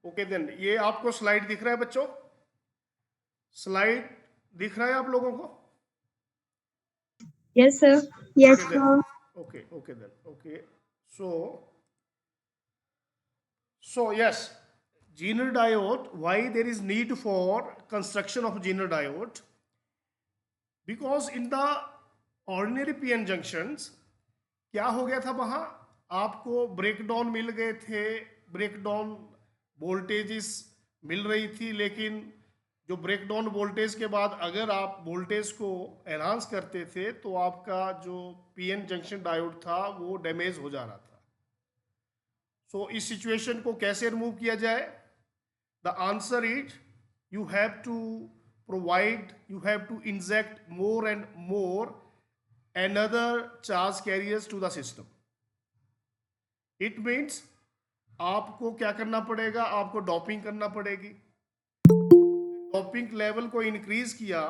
Okay then, ये आपको slide दिख रहा है बच्चों? स्लाइड दिख रहा है आप लोगों को? Yes, sir. Okay Yes, then, sir. Okay then, okay. So yes, Zener diode, why there is need for construction of Zener diode? Because in the ordinary PN junctions क्या हो गया था वहां, आपको ब्रेकडाउन मिल गए थे, ब्रेकडाउन वोल्टेजेस मिल रही थी, लेकिन जो ब्रेकडाउन वोल्टेज के बाद अगर आप वोल्टेज को एनहांस करते थे तो आपका जो पीएन जंक्शन डायोड था वो डैमेज हो जा रहा था। सो इस सिचुएशन को कैसे रिमूव किया जाए? The answer is you have to you have to inject more and more another charge carriers to the system. It means आपको क्या करना पड़ेगा, आपको डॉपिंग करना पड़ेगी। डॉपिंग लेवल को इंक्रीज किया,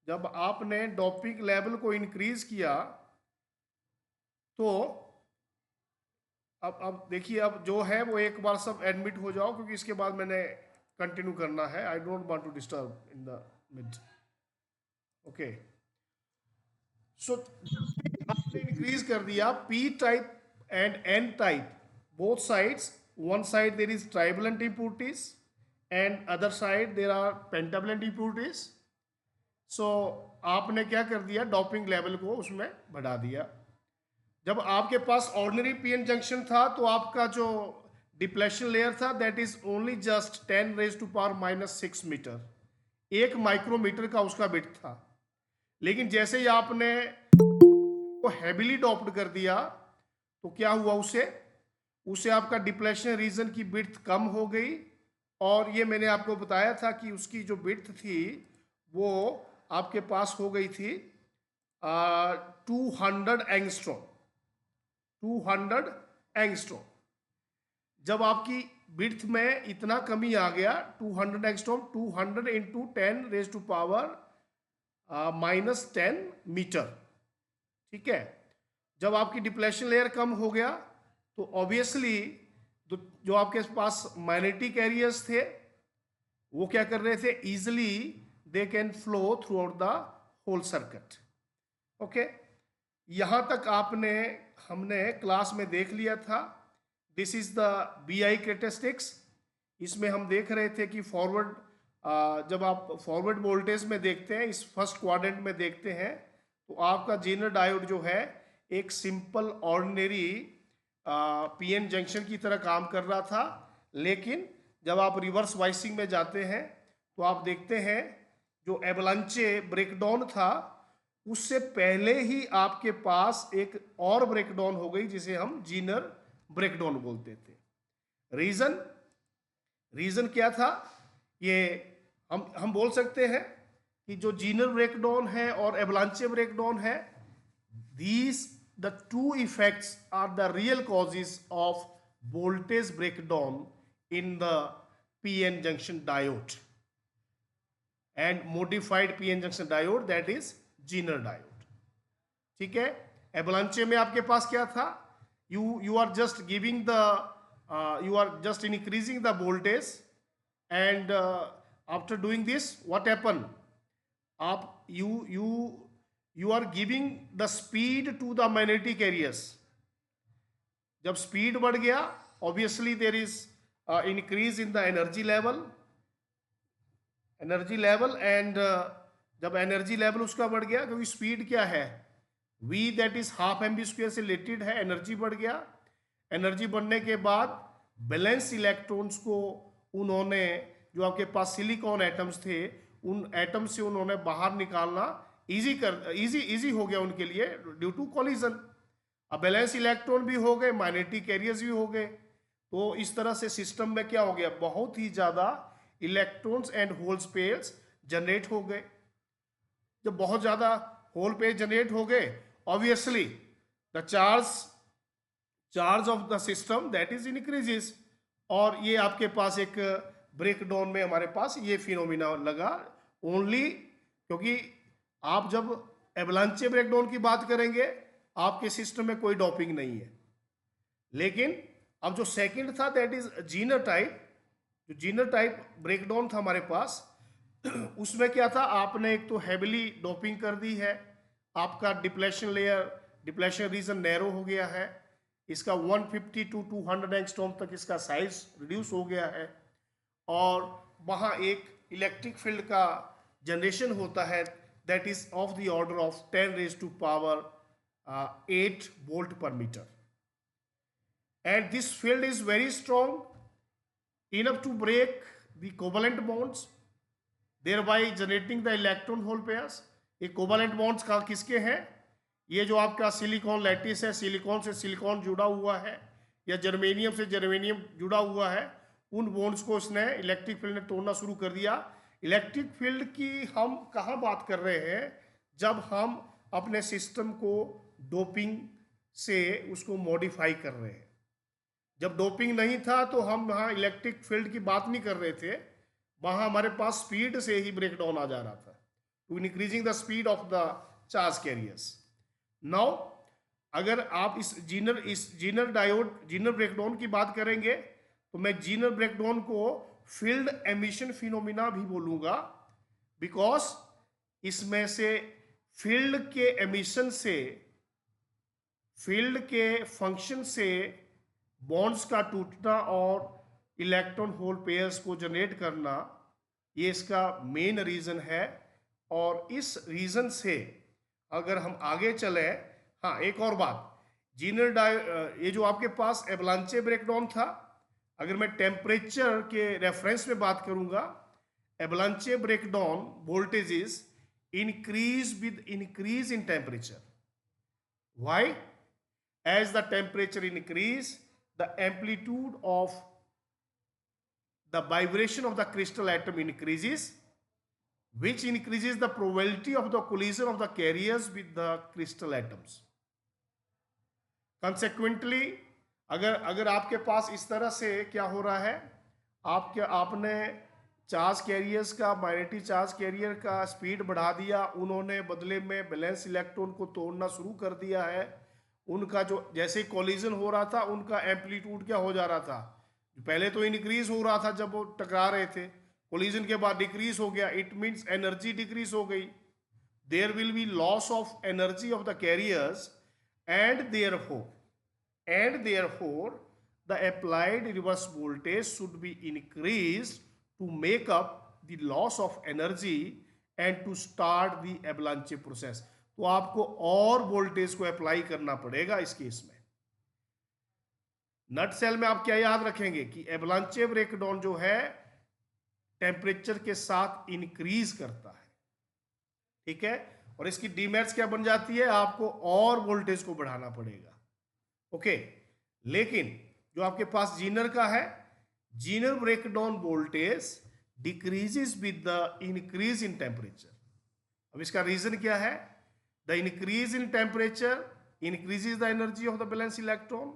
जब आपने डॉपिंग लेवल को इंक्रीज किया तो अब देखिए, अब जो है वो एक बार सब एडमिट हो जाओ, क्योंकि इसके बाद मैंने कंटिन्यू करना है। I don't want to disturb in the mid. Okay, so आपने इंक्रीज कर दिया P type and N type, both sides. One side there is trivalent impurities and other side there are pentavalent impurities। So आपने क्या कर दिया, doping level को उसमें बढ़ा दिया। जब आपके पास ऑर्डिनरी पीएन जंक्शन था तो आपका जो डिप्लेशन लेयर था that is only just 10⁻⁻⁶ metre, 1 micrometre का उसका बिट था। लेकिन जैसे ही आपने को हैविली डॉप्ड कर दिया तो क्या हुआ, उसे आपका डिप्लेशन रीजन की बिड्थ कम हो गई, और ये मैंने आपको बताया था कि उसकी जो बिड्थ थी वो आपके पास हो गई थी 200 एंगस्ट्रॉम। 200 एंगस्ट्रॉम। जब आपकी बिड्थ में इतना कमी आ गया 200 एंगस्ट्रॉम, 200 इंटू 10⁻⁻10 मीटर, ठीक है। जब आपकी डिप्लेशन लेयर कम हो गया तो ऑब्वियसली जो आपके पास मैग्नेटिक कैरियर्स थे वो क्या कर रहे थे, easily they can flow through out the whole circuit. Okay, यहां तक हमने क्लास में देख लिया था। This is the BI characteristics. इसमें हम देख रहे थे कि फॉरवर्ड, जब आप फॉरवर्ड वोल्टेज में देखते हैं, इस फर्स्ट क्वाड्रेंट में देखते हैं, तो आपका जेनर डायोड जो है एक सिंपल ऑर्डिनरी पीएन जंक्शन की तरह काम कर रहा था। लेकिन जब आप रिवर्स वाइसिंग में जाते हैं तो आप देखते हैं जो एवलांचे ब्रेकडाउन था उससे पहले ही आपके पास एक और ब्रेकडाउन हो गई जिसे हम जीनर ब्रेकडाउन बोलते थे। रीजन क्या था? ये हम बोल सकते हैं कि जो जीनर ब्रेकडाउन है और एवलांचे ब्रेकडाउन है, these the two effects are the real causes of voltage breakdown in the PN junction diode and modified PN junction diode, that is Zener diode। ठीक है, एवलांचे में आपके पास क्या था, you are just giving the you are just increasing the voltage and after doing this what happen, आप you are giving the speed to the magnetic carriers। जब speed बढ़ गया obviously there is increase in the energy level and जब energy level उसका बढ़ गया, क्योंकि speed क्या है, v दैट इज ½ mv² से रिलेटेड है, एनर्जी बढ़ गया। एनर्जी बढ़ने के बाद बैलेंस इलेक्ट्रॉन्स को उन्होंने, जो आपके पास सिलिकॉन एटम्स थे, उन एटम से उन्होंने बाहर निकालना इजी हो गया उनके लिए ड्यू टू कॉलिजन। अब बैलेंस इलेक्ट्रॉन भी हो गए, मैग्नेटिक कैरियर्स भी हो गए, तो इस तरह से सिस्टम में क्या हो गया, बहुत ही ज्यादा electrons and holes pairs generate हो गए। जब बहुत ज्यादा होल पेयर जनरेट हो गए, obviously the charge of the system that is increases, और ये आपके पास एक ब्रेकडाउन में हमारे पास ये फिनोमिना लगा ओनली, क्योंकि आप जब एवलांचे ब्रेकडाउन की बात करेंगे आपके सिस्टम में कोई डॉपिंग नहीं है। लेकिन अब जो सेकंड था दैट इज जीनर टाइप, जो जीनर टाइप ब्रेकडाउन था हमारे पास उसमें क्या था, आपने एक तो हैविली डोपिंग कर दी है, आपका डिप्लेशन रीजन नैरो हो गया है, इसका 150 टू 200 एंगस्ट्रॉम तक इसका साइज रिड्यूस हो गया है, और वहाँ एक इलेक्ट्रिक फील्ड का जनरेशन होता है that is of the order of 10 raise to power 8 volt per metre, and this field is very strong enough to break the covalent bonds thereby generating the electron hole pairs। ये covalent bonds का किसके हैं, ये जो आपका silicon lattice है, silicon से silicon जुड़ा हुआ है या जर्मेनियम से जर्मेनियम जुड़ा हुआ है, उन बॉन्ड्स को उसने इलेक्ट्रिक फील्ड ने तोड़ना शुरू कर दिया। इलेक्ट्रिक फील्ड की हम कहाँ बात कर रहे हैं, जब हम अपने सिस्टम को डोपिंग से उसको मॉडिफाई कर रहे हैं। जब डोपिंग नहीं था तो हम वहाँ इलेक्ट्रिक फील्ड की बात नहीं कर रहे थे, वहाँ हमारे पास स्पीड से ही ब्रेक डाउन आ जा रहा था, to increasing the speed of the charge carriers. Now अगर आप इस जीनर ब्रेकडाउन की बात करेंगे तो मैं जीनर ब्रेकडाउन को फील्ड एमिशन फिनोमिना भी बोलूंगा, बिकॉज इसमें से फील्ड के एमिशन से, फील्ड के फंक्शन से बॉन्ड्स का टूटना और इलेक्ट्रॉन होल पेयर्स को जनरेट करना, ये इसका मेन रीजन है। और इस रीजन से अगर हम आगे चले, हाँ एक और बात, ये जो आपके पास एवलांचे ब्रेकडाउन था, अगर मैं टेम्परेचर के रेफरेंस में बात करूंगा, avalanche breakdown voltages increase with increase in temperature. Why? As the temperature increase, the amplitude of the vibration of the crystal atom increases, which increases the probability of the collision of the carriers with the crystal atoms। Consequently, अगर आपके पास इस तरह से क्या हो रहा है, आपने चार्ज कैरियर्स का, माइनॉरिटी चार्ज कैरियर का स्पीड बढ़ा दिया, उन्होंने बदले में बैलेंस इलेक्ट्रॉन को तोड़ना शुरू कर दिया है। उनका जो जैसे कोलिजन हो रहा था, उनका एम्पलीट्यूड क्या हो जा रहा था, पहले तो इंक्रीज हो रहा था जब वो टकरा रहे थे, कोलिजन के बाद डिक्रीज हो गया, इट मींस एनर्जी डिक्रीज हो गई, there will be loss of energy of the carriers, and therefore the applied reverse voltage should be increase to make up the loss of energy and to start the avalanche process. तो आपको और voltage को apply करना पड़ेगा इस case में। नट cell में आप क्या याद रखेंगे कि एवलांचे ब्रेकडाउन जो है टेम्परेचर के साथ इंक्रीज करता है, ठीक है, और इसकी डीमेरिट्स क्या बन जाती है, आपको और वोल्टेज को बढ़ाना पड़ेगा। ओके, लेकिन जो आपके पास जीनर का है, Zener breakdown voltage decreases with the increase in temperature. अब इसका रीजन क्या है, the increase in temperature increases the energy of the valence electron,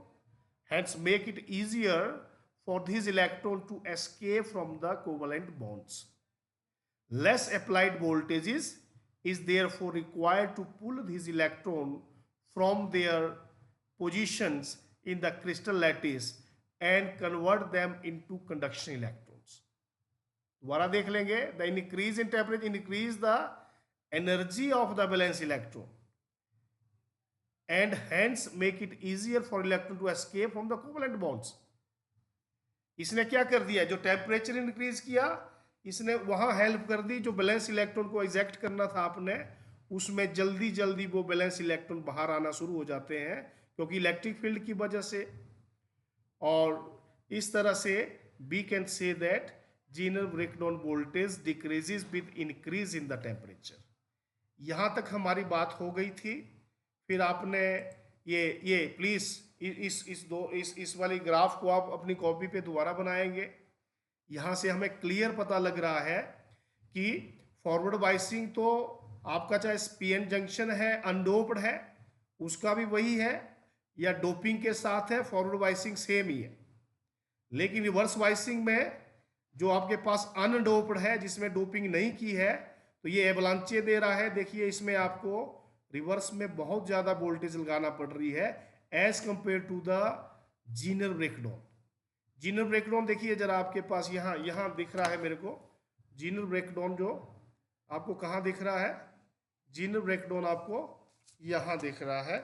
hence make it easier for these electrons to escape from the covalent bonds। Less applied voltages is therefore required to pull these electrons from their positions in the crystal lattice and convert them into conduction electrons। दोबारा देख लेंगे, the increase in temperature increase the energy of the valence electron and hence make it easier for electron to escape from the covalent bonds। इसने क्या कर दिया, जो temperature increase किया, इसने वहां हेल्प कर दी, जो बैलेंस इलेक्ट्रॉन को एग्जैक्ट करना था आपने, उसमें जल्दी जल्दी वो बैलेंस इलेक्ट्रॉन बाहर आना शुरू हो जाते हैं क्योंकि इलेक्ट्रिक फील्ड की वजह से। और इस तरह से we can say that Zener breakdown voltage decreases with increase in the temperature. यहाँ तक हमारी बात हो गई थी। फिर आपने ये प्लीज़ इस वाली ग्राफ को आप अपनी कॉपी पे दोबारा बनाएंगे। यहाँ से हमें क्लियर पता लग रहा है कि फॉरवर्ड बाइसिंग तो आपका चाहे पीएन जंक्शन है, अनडोप्ड है, उसका भी वही है, या डोपिंग के साथ है, फॉरवर्ड बाइसिंग सेम ही है। लेकिन रिवर्स बाइसिंग में जो आपके पास अनडोप्ड है, जिसमें डोपिंग नहीं की है, तो ये एवलांचे दे रहा है। देखिए इसमें आपको रिवर्स में बहुत ज़्यादा वोल्टेज लगाना पड़ रही है as compare to the Zener breakdown. Zener breakdown देखिए जरा आपके पास यहाँ यहाँ दिख रहा है मेरे को। जीनर ब्रेकडाउन जो आपको कहाँ दिख रहा है, जीनर ब्रेकडाउन आपको यहाँ दिख रहा है।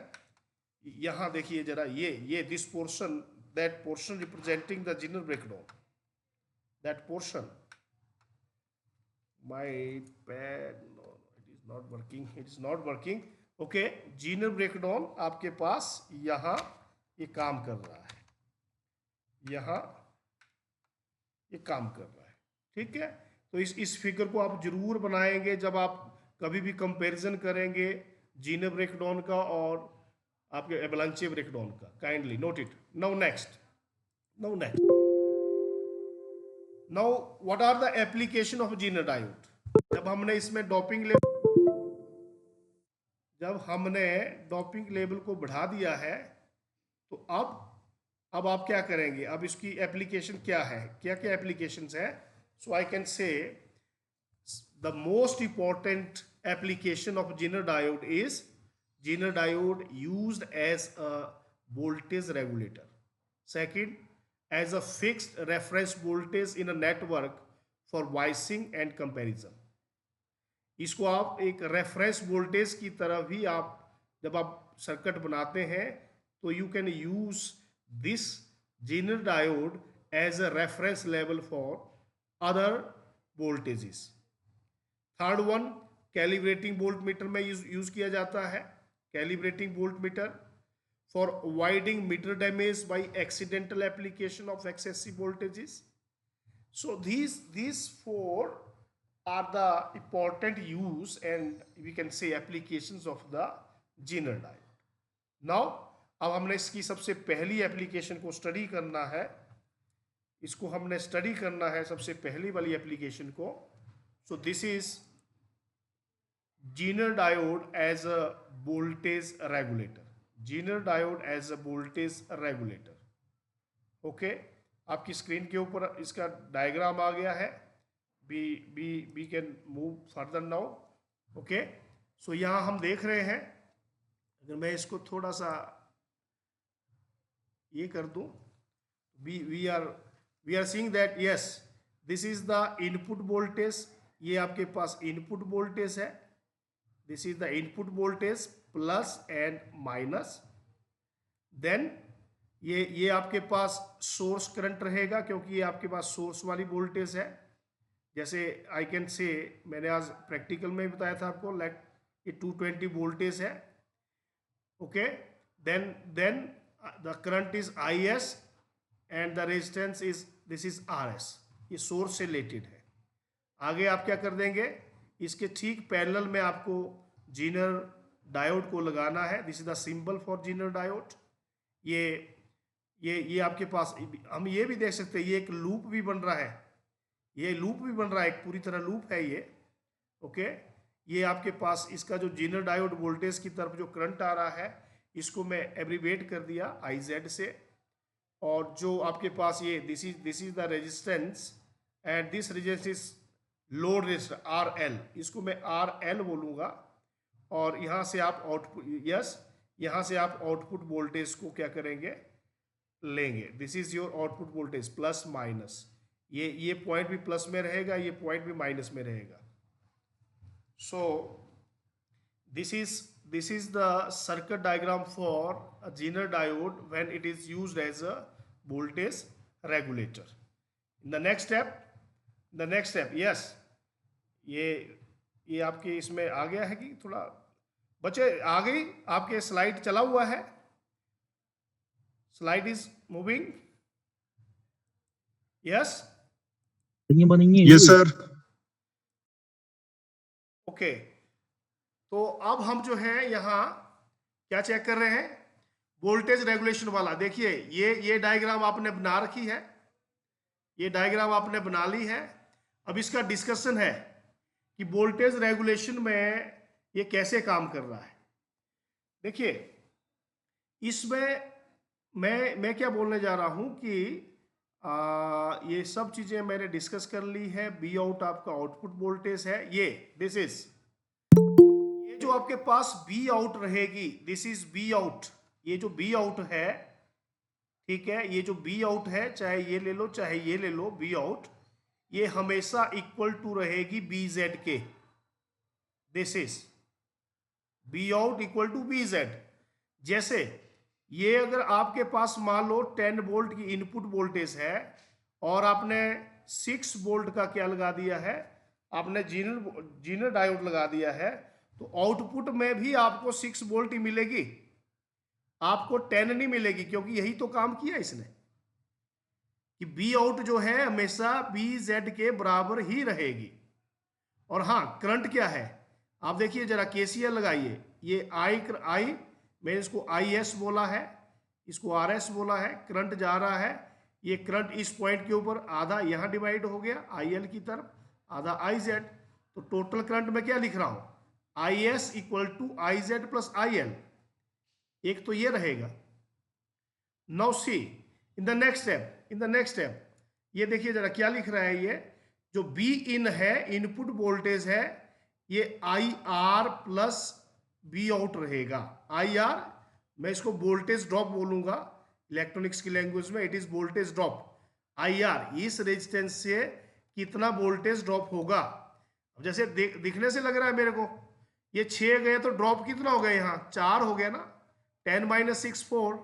यहाँ देखिए जरा, ये this portion, that portion representing the Zener breakdown, that portion, my pad, no, it is not working, it is not working. Okay, Zener breakdown आपके पास यहाँ ये काम कर रहा है, यहाँ ये काम कर रहा है, ठीक है। तो इस फिगर को आप जरूर बनाएंगे जब आप कभी भी कंपैरिजन करेंगे जीनर ब्रेकडाउन का और आपके एवलांचे ब्रेकडाउन का। Kindly note it. Now next, now what are the application of Zener diode. जब हमने इसमें डोपिंग लेवल को बढ़ा दिया है, तो अब आप क्या करेंगे, अब इसकी एप्लीकेशन क्या है, क्या क्या एप्लीकेशंस है। So I can say the most important application of Zener diode is Zener diode used as a voltage regulator. Second, as a fixed reference voltage in a network for voicing and comparison। इसको आप एक reference voltage की तरह भी आप जब आप circuit बनाते हैं तो you can use this Zener diode as a reference level for other voltages. Third one, calibrating volt meter में यूज किया जाता है। Calibrating volt meter for avoiding meter damage by accidental application of excessive voltages। So these four are the important use and we can say applications of the Zener diode। Now अब हमने इसकी सबसे पहली application को study करना है, इसको हमने स्टडी करना है सबसे पहली वाली एप्लीकेशन को। So this is Zener diode as a voltage regulator। Zener diode as a voltage regulator. Okay, आपकी स्क्रीन के ऊपर इसका डायग्राम आ गया है। We can move further now. Okay, so यहाँ हम देख रहे हैं, अगर मैं इसको थोड़ा सा ये कर दूं, we are seeing that yes this is the input voltage. ये आपके पास इनपुट वोल्टेज है, this is the input voltage plus and minus. Then ये आपके पास सोर्स करंट रहेगा क्योंकि ये आपके पास सोर्स वाली वोल्टेज है। जैसे आई कैन से, मैंने आज प्रैक्टिकल में बताया था आपको, लाइक ये 220 वोल्टेज है। Okay, then the current is IS and the resistance is this is RS। ये सोर्स से रिलेटेड है। आगे आप क्या कर देंगे, इसके ठीक पैरेलल में आपको जीनर डायोड को लगाना है। This is the symbol for Zener diode. ये आपके पास, हम ये भी देख सकते हैं, ये एक लूप भी बन रहा है, ये लूप भी बन रहा है, एक पूरी तरह लूप है ये। ओके, ये आपके पास इसका जो जीनर डायोड वोल्टेज की तरफ जो करंट आ रहा है, इसको मैं एब्रीवेट कर दिया IZ से। और जो आपके पास ये this is the resistance and this resistance is load resistance RL, इसको मैं RL बोलूँगा। और यहाँ से आप यहाँ से आप आउटपुट वोल्टेज को क्या करेंगे, लेंगे। This is your output voltage plus minus. ये पॉइंट भी प्लस में रहेगा, ये पॉइंट भी माइनस में रहेगा। So this is the circuit diagram for a Zener diode when it is used as a voltage regulator. The next step yes, ये आपके इसमें आ गया है कि थोड़ा बच्चे आ गई, आपके स्लाइड चला हुआ है, slide is moving. Yes yes sir. Okay, तो अब हम जो है यहाँ क्या चेक कर रहे हैं, वोल्टेज रेगुलेशन वाला। देखिए ये डायग्राम आपने बना रखी है, ये डायग्राम आपने बना ली है। अब इसका डिस्कशन है कि वोल्टेज रेगुलेशन में ये कैसे काम कर रहा है। देखिए इसमें मैं क्या बोलने जा रहा हूं कि ये सब चीजें मैंने डिस्कस कर ली है। बी आउट आपका आउटपुट वोल्टेज है, ये दिस इज, ये जो आपके पास बी आउट रहेगी, दिस इज बी आउट। ये जो बी आउट है, ठीक है, ये जो बी आउट है, चाहे ये ले लो चाहे ये ले लो, बी आउट ये हमेशा इक्वल टू रहेगी बी जेड के। This is V out equal to V Z. जैसे ये अगर आपके पास मान लो 10 वोल्ट की इनपुट वोल्टेज है और आपने 6 वोल्ट का क्या लगा दिया है, आपने जीनर डायोड लगा दिया है, तो आउटपुट में भी आपको 6 वोल्ट ही मिलेगी, आपको 10 नहीं मिलेगी, क्योंकि यही तो काम किया इसने कि बी आउट जो है हमेशा बी जेड के बराबर ही रहेगी। और हाँ, करंट क्या है आप देखिए जरा, केसीएल लगाइए, ये आई मैंने इसको आई एस बोला है, इसको आर एस बोला है, करंट जा रहा है, ये करंट इस पॉइंट के ऊपर आधा यहाँ डिवाइड हो गया आई एल की तरफ, आधा आई जेड, तो टोटल करंट में क्या लिख रहा हूं, I S equal to I Z plus I L, एक तो ये रहेगा। Now see in the next step, ये देखिए जरा क्या लिख रहा है, ये जो बी इन है इनपुट वोल्टेज है, ये आई आर प्लस बी आउट रहेगा। आई आर मैं इसको वोल्टेज ड्रॉप बोलूंगा इलेक्ट्रॉनिक्स की लैंग्वेज में, it is voltage drop. I R इस रेजिस्टेंस से कितना वोल्टेज ड्रॉप होगा। अब जैसे दिखने से लग रहा है मेरे को ये 6 गए तो ड्रॉप कितना हो गया, यहाँ 4 हो गया ना, 10 माइनस 6 4,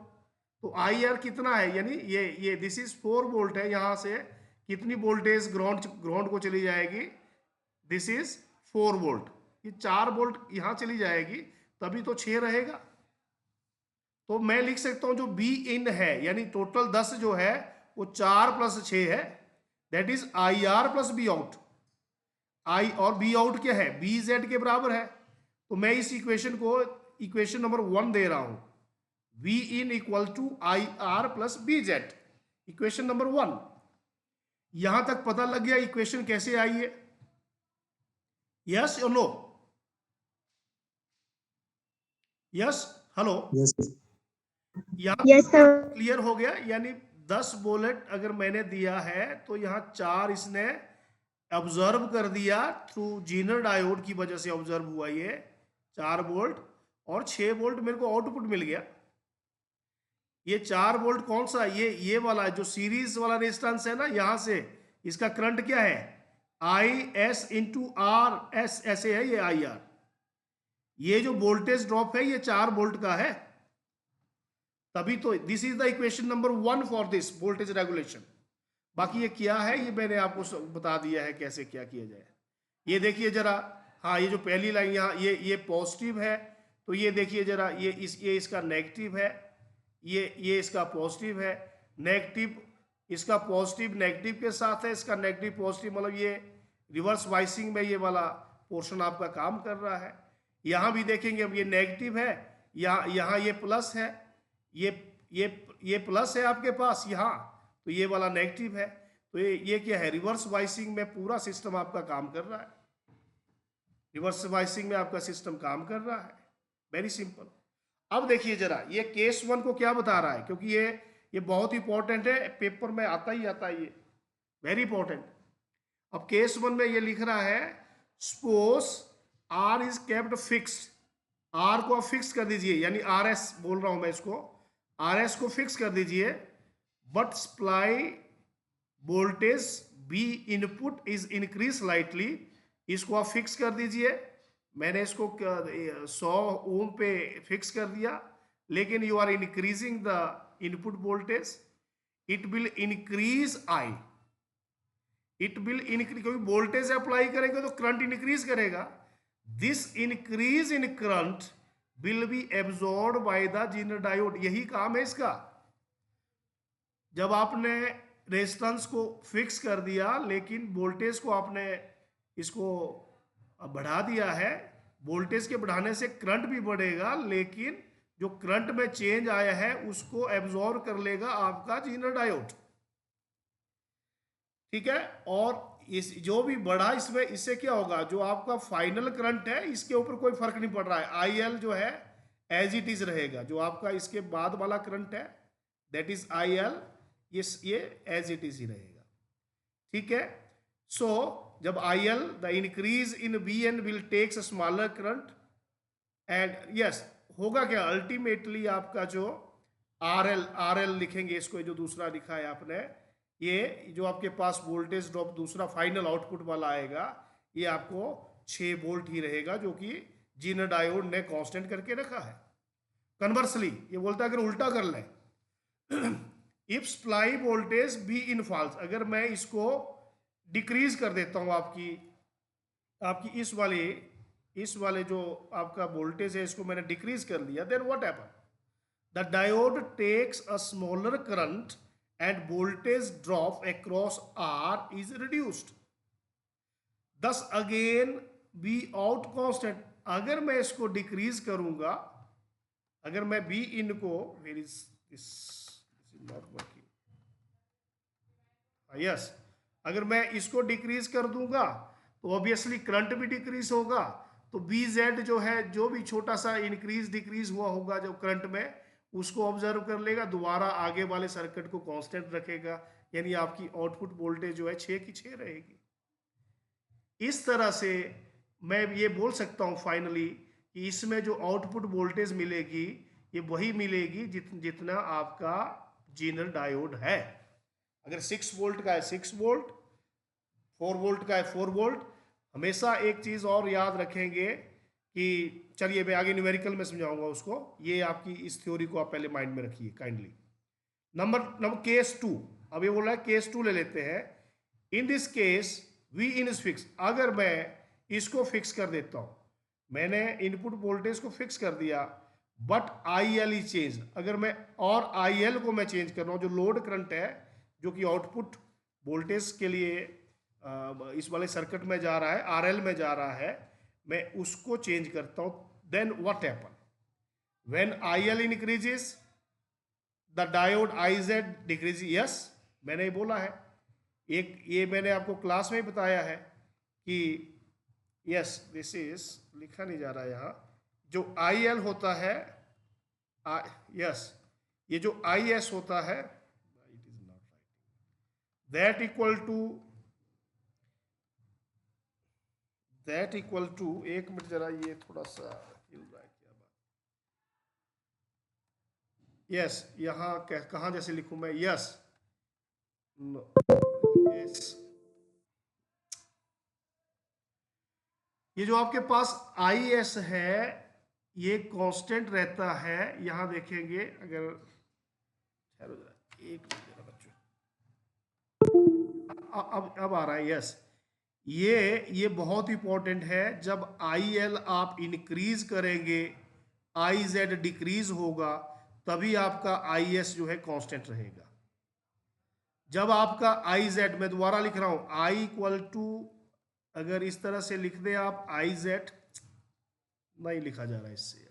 तो आई आर कितना है, यानी ये दिस इज 4 वोल्ट है, यहाँ से कितनी वोल्टेज ग्राउंड को चली जाएगी, दिस इज 4 वोल्ट, ये 4 वोल्ट यहां चली जाएगी, तभी तो 6 रहेगा। तो मैं लिख सकता हूं जो बी इन है यानी टोटल 10 जो है वो 4 प्लस 6 है, that is I R plus B out. I और बी आउट क्या है, बी जेड के बराबर है, तो मैं इस इक्वेशन को इक्वेशन नंबर 1 दे रहा हूं, V in equal to I R plus V Z, equation number 1। यहां तक पता लग गया इक्वेशन कैसे आई है, यस और नो, यस हेलो, यस यहां क्लियर हो गया, यानी 10 वोल्ट अगर मैंने दिया है तो यहां 4 इसने ऑब्जर्व कर दिया, थ्रू जीनर डायोड की वजह से ऑब्जर्व हुआ ये 4 वोल्ट, और 6 वोल्ट मेरे को आउटपुट मिल गया। ये 4 वोल्ट कौन सा, ये वाला जो सीरीज वाला रेजिस्टेंस है ना, यहां से इसका करंट क्या है, I S into R S, ऐसे है ये आई आर। ये जो वोल्टेज ड्रॉप है ये 4 वोल्ट का है, तभी तो this is the equation number 1 for this voltage regulation. बाकी ये क्या है ये मैंने आपको बता दिया है कैसे क्या किया जाए। ये देखिए जरा, हाँ ये जो पहली लाइन यहाँ ये पॉजिटिव है, तो ये देखिए जरा, ये इसका नेगेटिव है, ये इसका पॉजिटिव है, नेगेटिव इसका पॉजिटिव नेगेटिव के साथ है, इसका नेगेटिव पॉजिटिव, मतलब ये रिवर्स वाइसिंग में ये वाला पोर्शन आपका काम कर रहा है। यहाँ भी देखेंगे, अब ये नेगेटिव है, यहाँ ये प्लस है, ये प्लस है आपके पास यहाँ, तो ये वाला नेगेटिव है, तो ये क्या है, रिवर्स वाइसिंग में पूरा सिस्टम आपका काम कर रहा है, रिवर्स वाइसिंग में आपका सिस्टम काम कर रहा है, वेरी सिंपल। अब देखिए जरा ये केस 1 को क्या बता रहा है, क्योंकि ये बहुत इंपॉर्टेंट है, पेपर में आता ही आता है ये, वेरी इंपॉर्टेंट। अब केस 1 में ये लिख रहा है, suppose R is kept fixed, R को आप फिक्स कर दीजिए, यानी आर एस बोल रहा हूं मैं इसको, आर एस को फिक्स कर दीजिए, but supply voltage V input is increase slightly, इसको आप फिक्स कर दीजिए, मैंने इसको 100 ओम पे फिक्स कर दिया, लेकिन you are increasing the input voltage, it will increase I, it will increase, क्योंकि वोल्टेज अप्लाई करेंगे तो करंट इंक्रीज करेगा, this increase in current will be absorb by the Zener diode, यही काम है इसका। जब आपने रेजिस्टेंस को फिक्स कर दिया लेकिन वोल्टेज को आपने इसको बढ़ा दिया है, वोल्टेज के बढ़ाने से करंट भी बढ़ेगा, लेकिन जो करंट में चेंज आया है उसको एब्जॉर्ब कर लेगा आपका जीनर डायोड, ठीक है। और इस जो भी बढ़ा इसमें, इससे क्या होगा, जो आपका फाइनल करंट है इसके ऊपर कोई फर्क नहीं पड़ रहा है, आई एल जो है एज इट इज रहेगा, जो आपका इसके बाद वाला करंट है दैट इज आई एल, ये एज इट इज ही रहेगा, ठीक है। सो जब I L the increase in V in will takes a smaller current, and yes होगा क्या, अल्टीमेटली आपका जो आर एल लिखेंगे इसको, जो दूसरा लिखा है आपने, ये जो आपके पास वोल्टेज ड्रॉप दूसरा फाइनल आउटपुट वाला आएगा, ये आपको 6 वोल्ट ही रहेगा, जो कि जीनर डायोड ने कांस्टेंट करके रखा है। कन्वर्सली ये बोलता है अगर उल्टा कर लें, if supply voltage V in falls, अगर मैं इसको डिक्रीज कर देता हूं, आपकी इस वाले जो आपका वोल्टेज है इसको मैंने डिक्रीज कर लिया, then what happen, the diode takes a smaller current and voltage drop across R is reduced, thus again V out constant. अगर मैं इसको डिक्रीज करूंगा, अगर मैं बी इन को, where is this not working, yes, अगर मैं इसको डिक्रीज कर दूंगा तो ऑब्वियसली करंट भी डिक्रीज होगा, तो बी जेड जो है, जो भी छोटा सा इंक्रीज डिक्रीज हुआ होगा जो करंट में, उसको ऑब्जर्व कर लेगा, दोबारा आगे वाले सर्किट को कांस्टेंट रखेगा, यानी आपकी आउटपुट वोल्टेज जो है 6 की 6 रहेगी। इस तरह से मैं ये बोल सकता हूं फाइनली कि इसमें जो आउटपुट वोल्टेज मिलेगी ये वही मिलेगी जितना आपका जीनर डायोड है। अगर 6 वोल्ट का है 6 वोल्ट, 4 वोल्ट का है 4 वोल्ट। हमेशा एक चीज़ और याद रखेंगे कि, चलिए मैं आगे न्यूमेरिकल में समझाऊंगा उसको, ये आपकी इस थ्योरी को आप पहले माइंड में रखिए काइंडली। नंबर केस 2, अब ये बोल रहा है केस 2 ले लेते हैं। In this case V in is fix, अगर मैं इसको फिक्स कर देता हूं, मैंने इनपुट वोल्टेज को फिक्स कर दिया, but I L is change, अगर मैं और आई एल को मैं चेंज कर रहा हूं, जो लोड करंट है जो कि आउटपुट वोल्टेज के लिए इस वाले सर्किट में जा रहा है, आर एल में जा रहा है, मैं उसको चेंज करता हूं, then what happen, when I L increases the diode I Z decrease. Yes, मैंने ये बोला है, एक ये मैंने आपको क्लास में बताया है कि यस दिस इज, लिखा नहीं जा रहा है यहाँ, जो आई एल होता है, यस, ये जो आई एस होता है, it is not right, that equal to, एक मिनट जरा, ये थोड़ा सा हिल रहा है, क्या बात, यस, यहाँ कहाँ जैसे लिखूं मैं, यस, यस, ये जो आपके पास आई एस है ये कांस्टेंट रहता है, यहां देखेंगे, अगर एक मिनट बच्चों, अब आ रहा है, यस, ये बहुत इंपॉर्टेंट है, जब आई एल आप इंक्रीज करेंगे आई जेड डिक्रीज होगा, तभी आपका आई एस जो है कांस्टेंट रहेगा। जब आपका आई जेड, मैं दोबारा लिख रहा हूं, आई इक्वल टू, अगर इस तरह से लिख दें आप, आई जेड, नहीं लिखा जा रहा है इससे,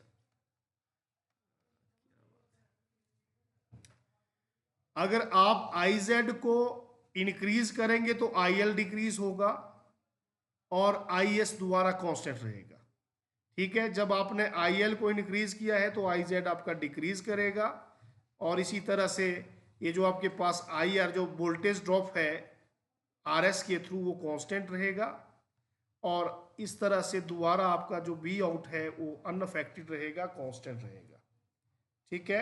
अगर आप आई जेड को इंक्रीज करेंगे तो आई एल डिक्रीज होगा और आई एस दोबारा कांस्टेंट रहेगा। ठीक है, जब आपने आई एल को इंक्रीज किया है तो आई जेड आपका डिक्रीज करेगा, और इसी तरह से ये जो आपके पास आई आर, जो वोल्टेज ड्रॉप है आर एस के थ्रू, वो कांस्टेंट रहेगा, और इस तरह से दोबारा आपका जो बी आउट है वो अनअफेक्टेड रहेगा, कांस्टेंट रहेगा। ठीक है,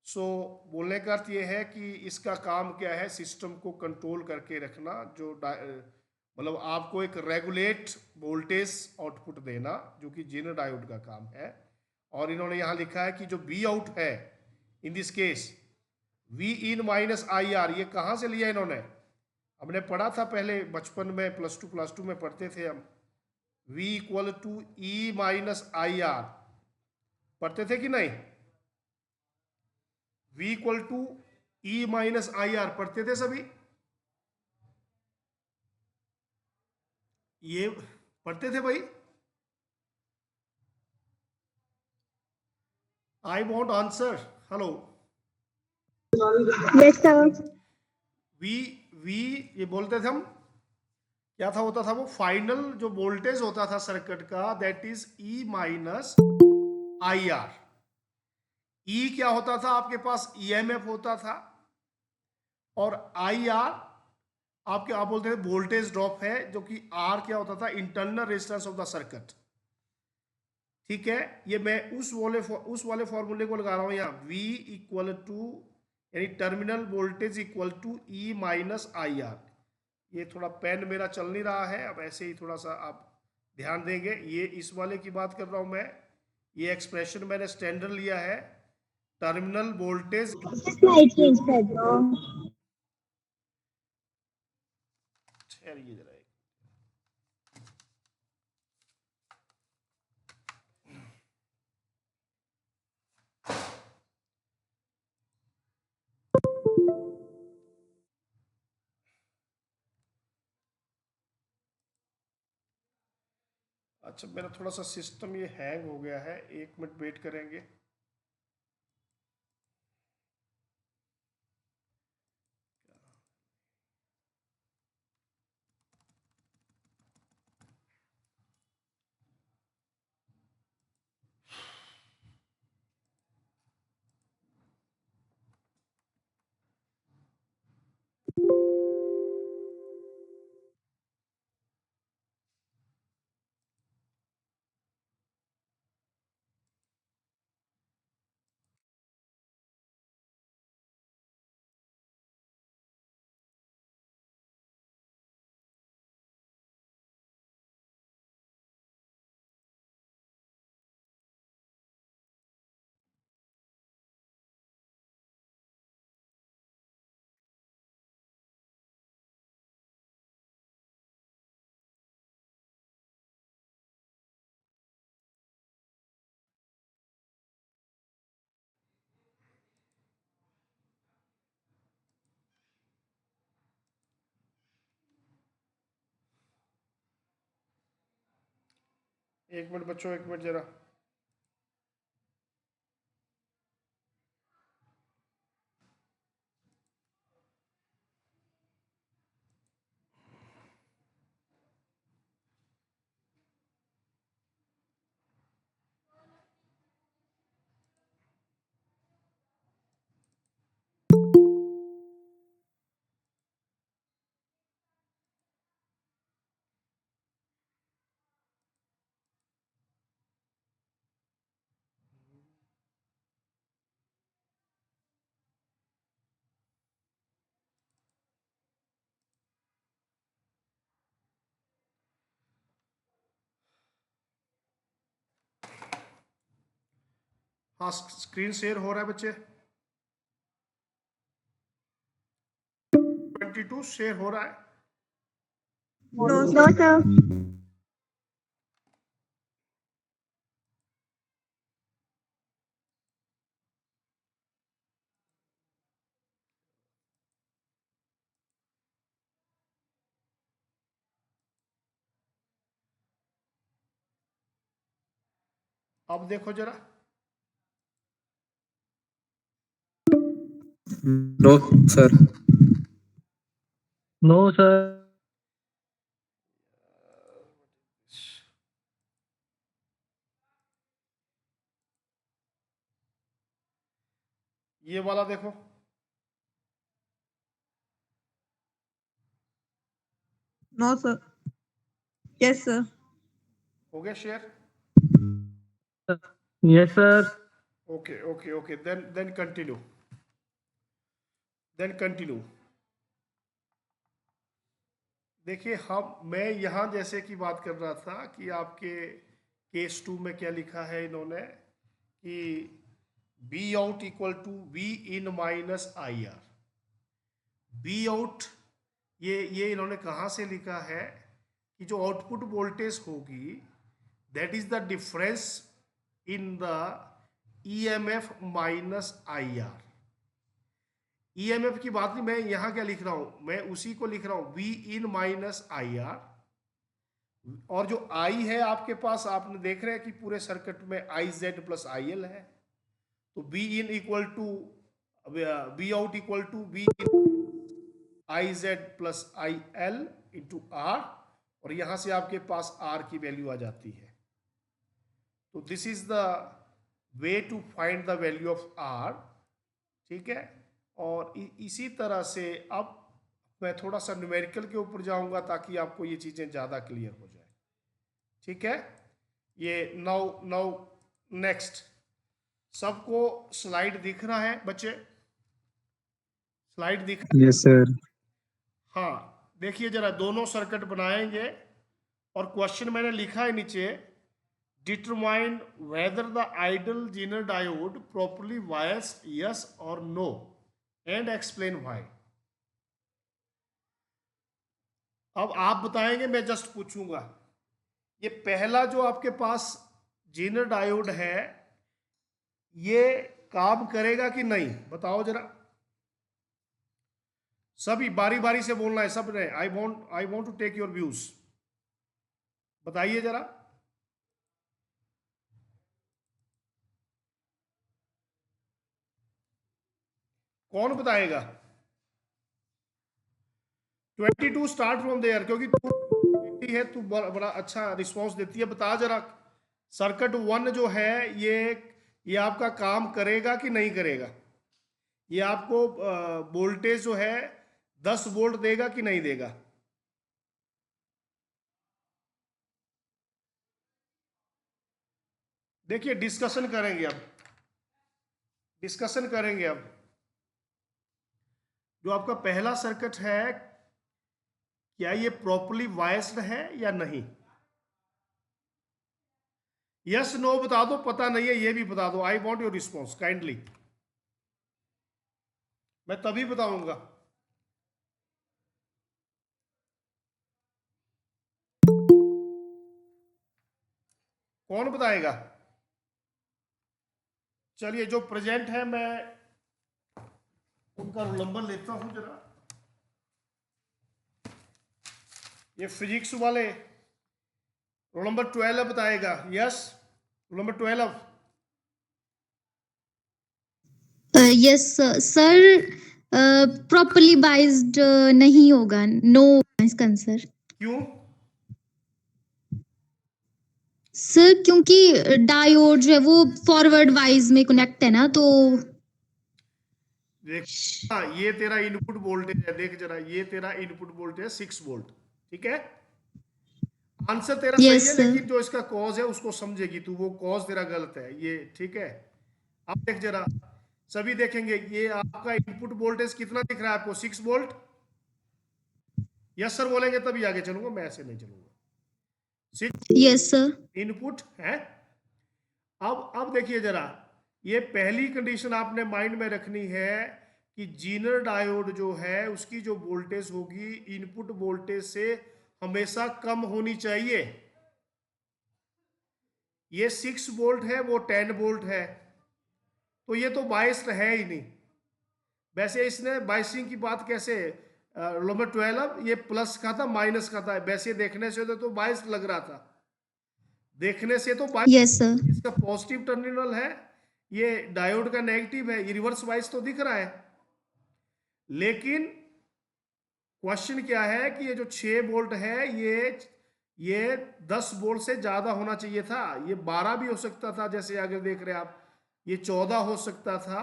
सो बोलने का अर्थ ये है कि इसका काम क्या है, सिस्टम को कंट्रोल करके रखना, जो मतलब आपको एक रेगुलेट वोल्टेज आउटपुट देना, जो कि जीनर डायोड का काम है। और इन्होंने यहाँ लिखा है कि जो बी आउट है in this case V in minus I R, ये कहाँ से लिया इन्होंने, हमने पढ़ा था पहले बचपन में, प्लस टू में पढ़ते थे हम, v equal to E minus I R, पढ़ते थे कि नहीं, v equal to E minus I R पढ़ते थे सभी, ये पढ़ते थे भाई, I want answer, hello, yes sir, V ये बोलते थे हम, क्या था, होता था वो फाइनल जो वोल्टेज होता था सर्किट का, that is E minus I R. E क्या होता था, आपके पास ईएमएफ होता था, और आई आर आपके, आप बोलते थे वोल्टेज ड्रॉप है, जो कि आर क्या होता था, internal resistance of the circuit. ठीक है, ये मैं उस वाले फॉर्मूले को लगा रहा हूं यहाँ, V इक्वल टू यानी terminal voltage equal to E minus I R. ये थोड़ा पेन मेरा चल नहीं रहा है, अब ऐसे ही थोड़ा सा आप ध्यान देंगे। ये इस वाले की बात कर रहा हूं मैं, ये एक्सप्रेशन मैंने स्टैंडर्ड लिया है, टर्मिनल वोल्टेज। Slide change कर दो। ठहरिए जरा एक। अच्छा, मेरा थोड़ा सा सिस्टम ये हैंग हो गया है, 1 मिनट वेट करेंगे। एक मिनट बच्चों, 1 मिनट जरा। हाँ, स्क्रीन शेयर हो रहा है बच्चे? 22 शेयर हो रहा है? No, sir. अब देखो जरा। No, sir. No sir. ये वाला देखो। No, sir. Yes, sir. हो गया share? Yes sir. Okay okay okay, then continue, then continue. देखिए, मैं यहाँ जैसे की बात कर रहा था कि आपके केस 2 में क्या लिखा है इन्होंने कि B out equal to V in minus I R. B out, ये इन्होंने कहाँ से लिखा है कि जो आउटपुट वोल्टेज होगी that is the difference in the EMF minus I R. EMF की बात नहीं, मैं यहां क्या लिख रहा हूं, मैं उसी को लिख रहा हूं V in minus I R. और जो आई है आपके पास, आपने देख रहे हैं कि पूरे सर्किट में I Z plus I L है, तो B in equal to B out equal to B I Z plus I L into R, और यहां से आपके पास आर की वैल्यू आ जाती है। तो this is the way to find the value of R. ठीक है, और इसी तरह से अब मैं थोड़ा सा न्यूमेरिकल के ऊपर जाऊंगा ताकि आपको ये चीजें ज्यादा क्लियर हो जाए। ठीक है, ये नाउ नाउ नेक्स्ट, सबको स्लाइड दिख रहा है बच्चे? स्लाइड दिख रहा है? Yes, sir. हाँ, देखिए जरा, दोनों सर्किट बनाएंगे और क्वेश्चन मैंने लिखा है नीचे, determine whether the ideal zener diode properly wires yes और नो एंड एक्सप्लेन व्हाई। अब आप बताएंगे, मैं जस्ट पूछूंगा, ये पहला जो आपके पास जीनर डायोड है, ये काम करेगा कि नहीं, बताओ जरा। सभी बारी बारी से बोलना है, सब ने। I want to take your views, बताइए जरा। कौन बताएगा? 22 स्टार्ट फ्रॉम देयर, क्योंकि तू 20 है, तू बड़ा अच्छा रिस्पॉन्स देती है। बता जरा, सर्किट 1 जो है, ये आपका काम करेगा कि नहीं करेगा? ये आपको वोल्टेज जो है 10 वोल्ट देगा कि नहीं देगा? देखिए, डिस्कशन करेंगे अब, डिस्कशन करेंगे अब। जो आपका पहला सर्किट है, क्या ये प्रॉपरली वायस्ड है या नहीं? यस नो बता दो, पता नहीं है ये भी बता दो। I want your response kindly, मैं तभी बताऊंगा। कौन बताएगा? चलिए, जो प्रेजेंट है, मैं उनका रोल नंबर लेता हूं जरा। ये फिजिक्स वाले रोल नंबर 12 बताएगा। Yes, roll number 12। Yes sir, properly biased नहीं होगा, नो इसका आंसर। क्यों? सर क्योंकि डायोड जो है वो फॉरवर्ड वाइज में कनेक्ट है ना, तो देख, हाँ, ये तेरा इनपुट वोल्टेज है, देख जरा, ये तेरा इनपुट वोल्टेज है 6 वोल्ट, ठीक है। आंसर तेरा सही है, यस सर। लेकिन जो इसका कॉज है उसको समझेगी तू, वो कॉज तेरा गलत है ये, ठीक है। अब देख जरा, सभी देखेंगे, ये आपका इनपुट वोल्टेज कितना दिख रहा है आपको? 6 वोल्ट। यस सर बोलेंगे तभी आगे चलूंगा, मैं ऐसे नहीं चलूंगा। 6 यस सर। इनपुट है। अब देखिए जरा, ये पहली कंडीशन आपने माइंड में रखनी है कि जीनर डायोड जो है, उसकी जो वोल्टेज होगी इनपुट वोल्टेज से हमेशा कम होनी चाहिए। ये 6 वोल्ट है, वो 10 वोल्ट है, तो ये तो बायस्ड है ही नहीं। वैसे इसने बायसिंग की बात कैसे, नंबर 12 ये प्लस का था माइनस का था, वैसे देखने से तो बायस्ड लग रहा था, देखने से तो यस सर। इसका पॉजिटिव टर्मिनल है, ये डायोड का नेगेटिव है, ये रिवर्स वाइज तो दिख रहा है। लेकिन क्वेश्चन क्या है कि ये जो 6 वोल्ट है, ये 10 वोल्ट से ज्यादा होना चाहिए था। ये 12 भी हो सकता था, जैसे आगे देख रहे हैं आप, ये 14 हो सकता था।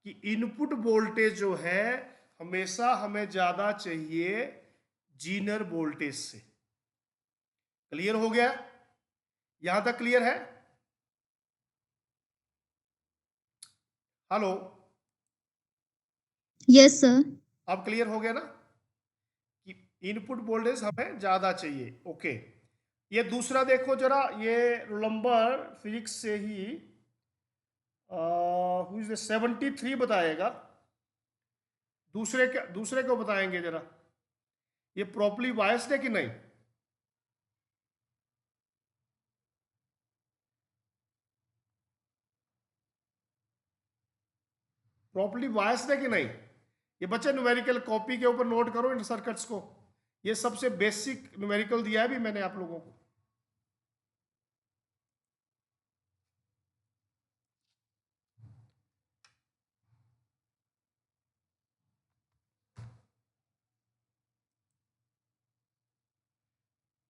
कि इनपुट वोल्टेज जो है हमेशा हमें ज्यादा चाहिए जीनर वोल्टेज से। क्लियर हो गया? यहां तक क्लियर है? Hello, yes sir. अब क्लियर हो गया ना कि इनपुट वोल्टेज हमें ज्यादा चाहिए। ओके, ये दूसरा देखो जरा, ये रोल नंबर फिजिक्स से ही 73 बताएगा। दूसरे को बताएंगे जरा, ये प्रॉपरली वायस्ड है कि नहीं? प्रॉपरली वायस्ड है कि नहीं? ये बच्चे न्यूमेरिकल कॉपी के ऊपर नोट करो इन सर्किट्स को, ये सबसे बेसिक न्यूमेरिकल दिया है भी मैंने आप लोगों को।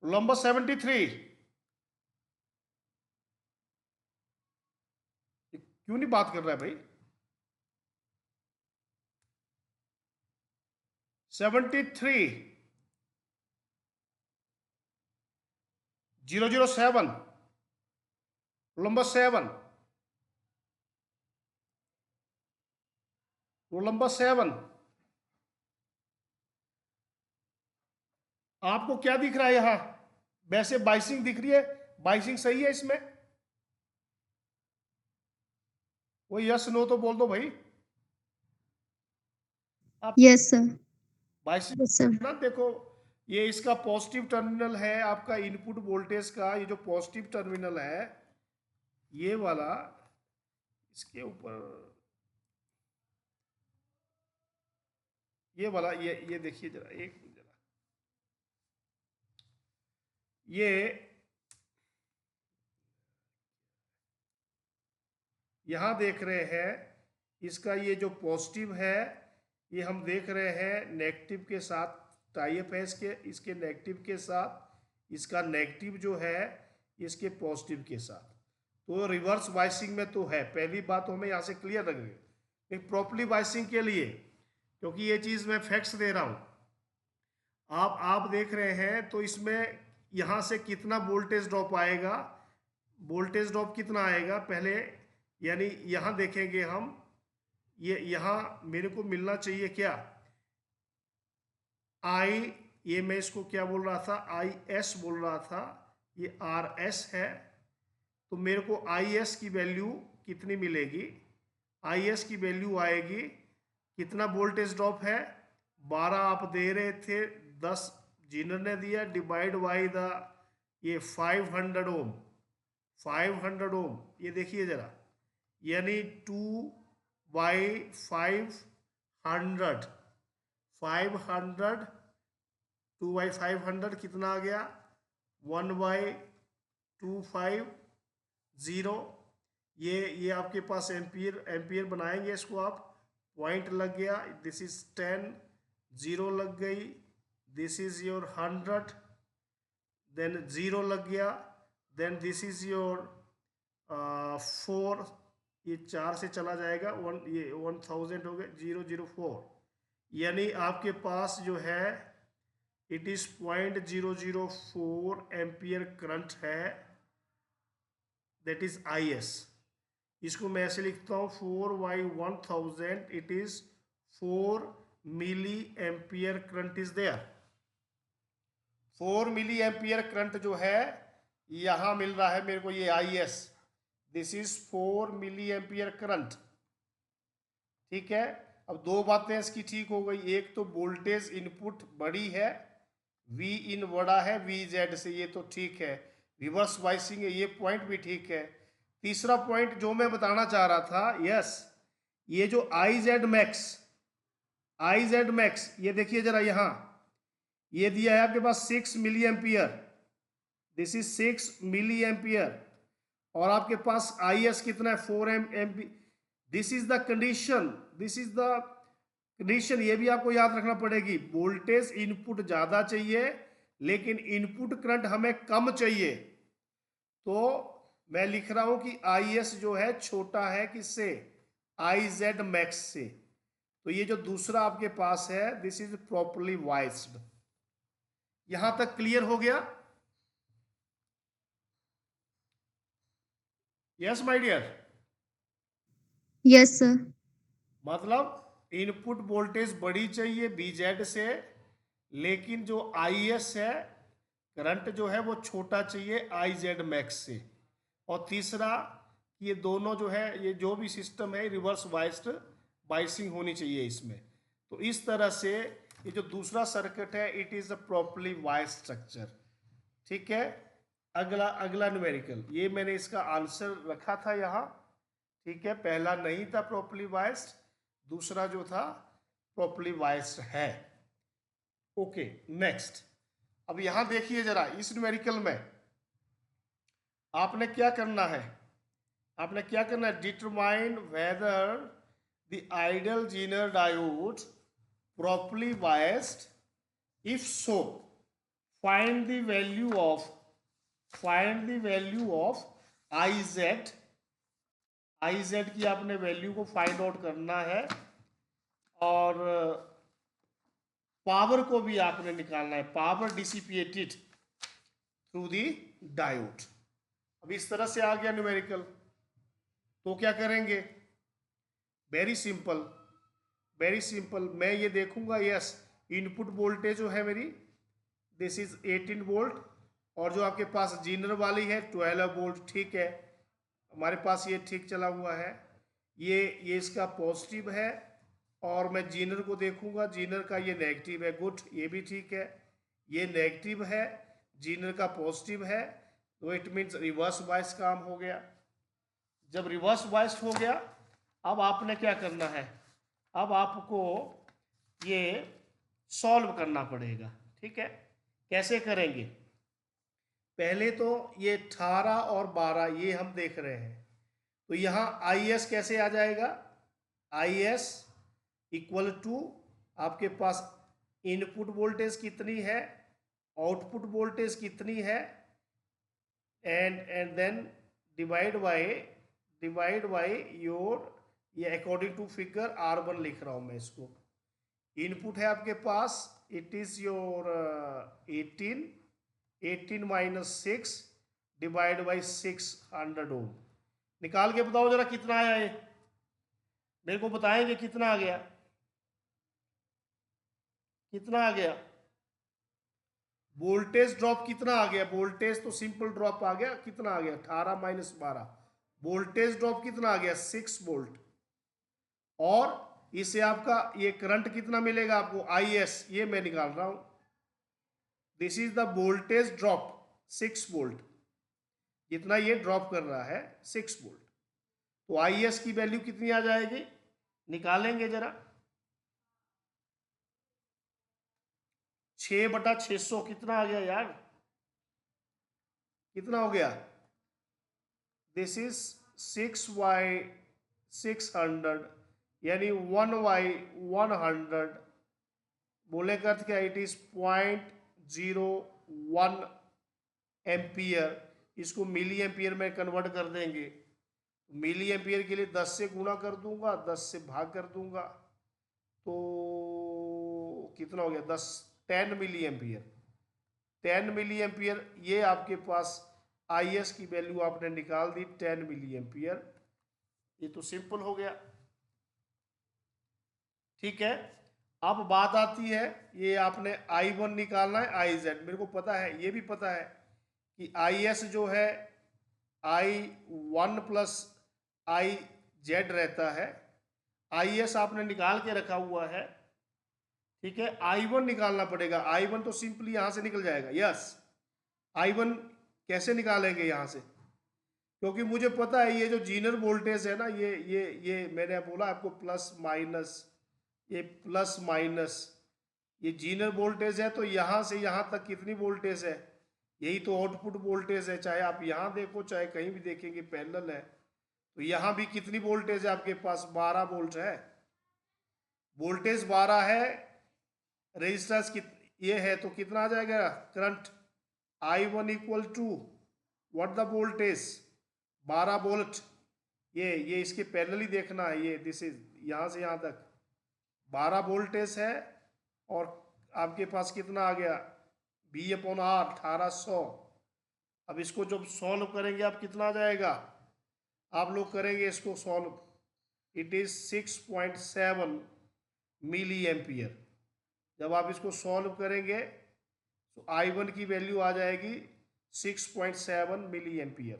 नंबर 73, क्यों नहीं बात कर रहा है भाई? 73 007, रोल नंबर 7, रोल नंबर 7, आपको क्या दिख रहा है यहां? वैसे बाइसिंग दिख रही है, बाइसिंग सही है इसमें? वो यस नो तो बोल दो भाई। आप Yes, sir. Biasing Yes, sir. ना देखो, ये इसका पॉजिटिव टर्मिनल है आपका इनपुट वोल्टेज का, ये जो पॉजिटिव टर्मिनल है ये वाला, इसके ऊपर ये वाला, ये देखिए जरा, एक जरा, ये यहां देख रहे हैं इसका ये जो पॉजिटिव है, ये हम देख रहे हैं नेगेटिव के साथ टाई अप है, इसके नेगेटिव के साथ, इसका नेगेटिव जो है इसके पॉजिटिव के साथ, तो रिवर्स बाइसिंग में तो है। पहली बात तो हमें यहाँ से क्लियर रखेंगे। एक प्रॉपरली बाइसिंग के लिए, क्योंकि ये चीज़ मैं फैक्ट्स दे रहा हूँ, आप देख रहे हैं तो इसमें यहाँ से कितना वोल्टेज ड्रॉप आएगा, वोल्टेज ड्रॉप कितना आएगा पहले, यानी यहाँ देखेंगे हम, ये यहाँ मेरे को मिलना चाहिए क्या, आई, ये मैं इसको क्या बोल रहा था, आई एस बोल रहा था, ये आर एस है, तो मेरे को आई एस की वैल्यू कितनी मिलेगी, आई एस की वैल्यू आएगी, कितना वोल्टेज ड्रॉप है, 12 आप दे रहे थे, 10 जीनर ने दिया, डिवाइड बाई द ये 500 ओम, 500 ओम, ये देखिए जरा, यानी 2 बाई 500, 500, 2 बाई 500 कितना आ गया, 1 बाई 250, ये आपके पास एम्पियर, एम्पियर बनाएंगे इसको आप, पॉइंट लग गया, दिस इज 10, 0 लग गई, दिस इज योर 100, देन 0 लग गया, देन दिस इज योर 4, ये 4 से चला जाएगा, 1, ये 1000 हो गए, 004, यानी आपके पास जो है इट इज 0.004 एम्पियर करंट है, दैट इज आई एस। इसको मैं ऐसे लिखता हूँ 4 by 1000, it is 4 milli ampere current is there, 4 milli ampere current जो है यहां मिल रहा है मेरे को, ये I S, this is 4 milli ampere current. ठीक है, अब दो बातें इसकी ठीक हो गई, एक तो वोल्टेज इनपुट बड़ी है, वी इन बड़ा है वी जेड से, ये तो ठीक है, रिवर्स बाइसिंग है, ये पॉइंट भी ठीक है। तीसरा पॉइंट जो मैं बताना चाह रहा था, यस, ये जो I Z max, I Z max, ये देखिए जरा यहाँ, ये दिया है आपके पास 6 milli ampere, this is 6 milli ampere, और आपके पास आई एस कितना है, 4 amp, this is the condition, this is the condition, ये भी आपको याद रखना पड़ेगी, वोल्टेज इनपुट ज्यादा चाहिए लेकिन इनपुट करंट हमें कम चाहिए, तो मैं लिख रहा हूं कि आई एस जो है छोटा है किससे, आई जेड मैक्स से, तो ये जो दूसरा आपके पास है दिस इज प्रॉपरली वाइज्ड। यहां तक क्लियर हो गया? Yes my dear, Yes, sir. मतलब इनपुट वोल्टेज बड़ी चाहिए बीजेड से, लेकिन जो आई एस है करंट जो है वो छोटा चाहिए आई जेड मैक्स से, और तीसरा ये दोनों जो है, ये जो भी सिस्टम है रिवर्स बाइस्ड बाइसिंग होनी चाहिए इसमें, तो इस तरह से ये जो दूसरा सर्किट है it is a properly wise structure. ठीक है, अगला अगला न्यूमेरिकल, ये मैंने इसका आंसर रखा था यहाँ, ठीक है, पहला नहीं था प्रॉपरली वाइज्ड, दूसरा जो था प्रॉपरली वाइज्ड है। ओके, नेक्स्ट, अब यहां देखिए जरा, इस न्यूमेरिकल में आपने क्या करना है, आपने क्या करना है, determine whether the ideal Zener diode properly biased, if so find the value of, find the value of I Z, I Z की आपने वैल्यू को फाइंड आउट करना है, और पावर को भी आपने निकालना है, power dissipated through the diode. अब इस तरह से आ गया न्यूमेरिकल, तो क्या करेंगे? Very simple, very simple. मैं ये देखूंगा, यस इनपुट वोल्टेज जो है मेरी दिस इज 18 वोल्ट, और जो आपके पास जीनर वाली है 12 वोल्ट, ठीक है, हमारे पास ये ठीक चला हुआ है। ये इसका पॉजिटिव है, और मैं जीनर को देखूंगा, जीनर का ये नेगेटिव है, गुड, ये भी ठीक है। ये नेगेटिव है, जीनर का पॉजिटिव है, तो इट मीन्स रिवर्स बायस काम हो गया। जब रिवर्स बायस हो गया, अब आपने क्या करना है? अब आपको ये सॉल्व करना पड़ेगा, ठीक है। कैसे करेंगे? पहले तो ये 18 और 12 ये हम देख रहे हैं, तो यहाँ आई एस कैसे आ जाएगा? आई एस इक्वल टू आपके पास इनपुट वोल्टेज कितनी है, आउटपुट वोल्टेज कितनी है, and then divide by your, ये अकॉर्डिंग टू फिगर R1 लिख रहा हूं मैं इसको। इनपुट है आपके पास, it is your 18 minus 6 divide by 600 ohm. निकाल के बताओ जरा कितना आया, ये मेरे को बताएंगे कितना आ गया, कितना आ गया? वोल्टेज ड्रॉप कितना आ गया? वोल्टेज तो सिंपल ड्रॉप आ गया, कितना आ गया? 18 माइनस 12, वोल्टेज ड्रॉप कितना आ गया? 6 वोल्ट। और इससे आपका ये करंट कितना मिलेगा आपको? आई एस, ये मैं निकाल रहा हूं, this is the voltage drop 6 volt, जितना ये ड्रॉप कर रहा है 6 वोल्ट। तो आई एस की वैल्यू कितनी आ जाएगी? निकालेंगे जरा। 6/600 कितना आ गया यार? कितना हो गया? दिस इज 6/600, यानी 1/100। बोले का अर्थ क्या? It is 0.01 ampere. इसको मिली एम्पियर में कन्वर्ट कर देंगे। मिली एम्पियर के लिए 10 से गुणा कर दूंगा, 10 से भाग कर दूंगा, तो कितना हो गया? 10 मिली एम्पियर। 10 मिली एम्पियर, ये आपके पास आई एस की वैल्यू आपने निकाल दी 10 मिली एम्पियर। ये तो सिंपल हो गया, ठीक है। अब बात आती है, ये आपने I1 निकालना है, IZ मेरे को पता है, ये भी पता है कि IS जो है I1 प्लस IZ रहता है। IS आपने निकाल के रखा हुआ है, ठीक है। I1 निकालना पड़ेगा। I1 तो सिंपली यहां से निकल जाएगा, यस। I1 कैसे निकालेंगे यहां से? क्योंकि मुझे पता है ये जो जीनर वोल्टेज है ना, ये मैंने बोला आपको प्लस माइनस, ये प्लस माइनस, ये जीनर वोल्टेज है, तो यहां से यहां तक कितनी वोल्टेज है? यही तो आउटपुट वोल्टेज है, चाहे आप यहां देखो चाहे कहीं भी देखेंगे पैरेलल है। तो यहां भी कितनी वोल्टेज है आपके पास? 12 वोल्ट है, वोल्टेज 12 है, रेजिस्टेंस ये है, तो कितना आ जाएगा current? I1 equal to what the voltage? 12 volt. ये इसके पैरेलली देखना है, ये दिस इज यहां से यहां तक 12 वोल्टेज है, और आपके पास कितना आ गया? V/R 1800। अब इसको जब सॉल्व करेंगे आप, कितना आ जाएगा? आप लोग करेंगे इसको solve, it is 6.7 milli ampere. जब आप इसको सॉल्व करेंगे तो I1 की वैल्यू आ जाएगी 6.7 मिली एम्पियर।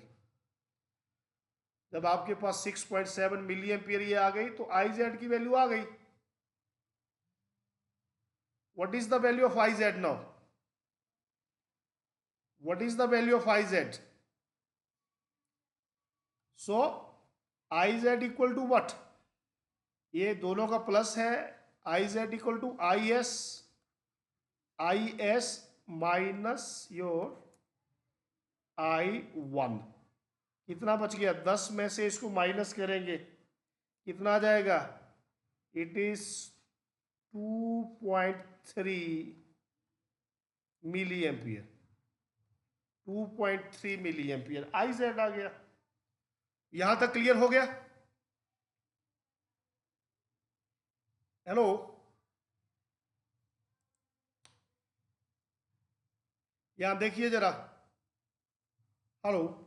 जब आपके पास 6.7 मिली एम्पियर ये आ गई, तो IZ की वैल्यू आ गई। What is the value of IZ now? What is the value of IZ? So IZ equal to what? ये दोनों का प्लस है, IZ equal to IS minus your I1। कितना बच गया? 10 में से इसको माइनस करेंगे, कितना आ जाएगा? It is 2.3 milli ampere, 2.3 milli ampere IZ आ गया। यहां तक क्लियर हो गया? हेलो, यहां देखिए जरा, हेलो।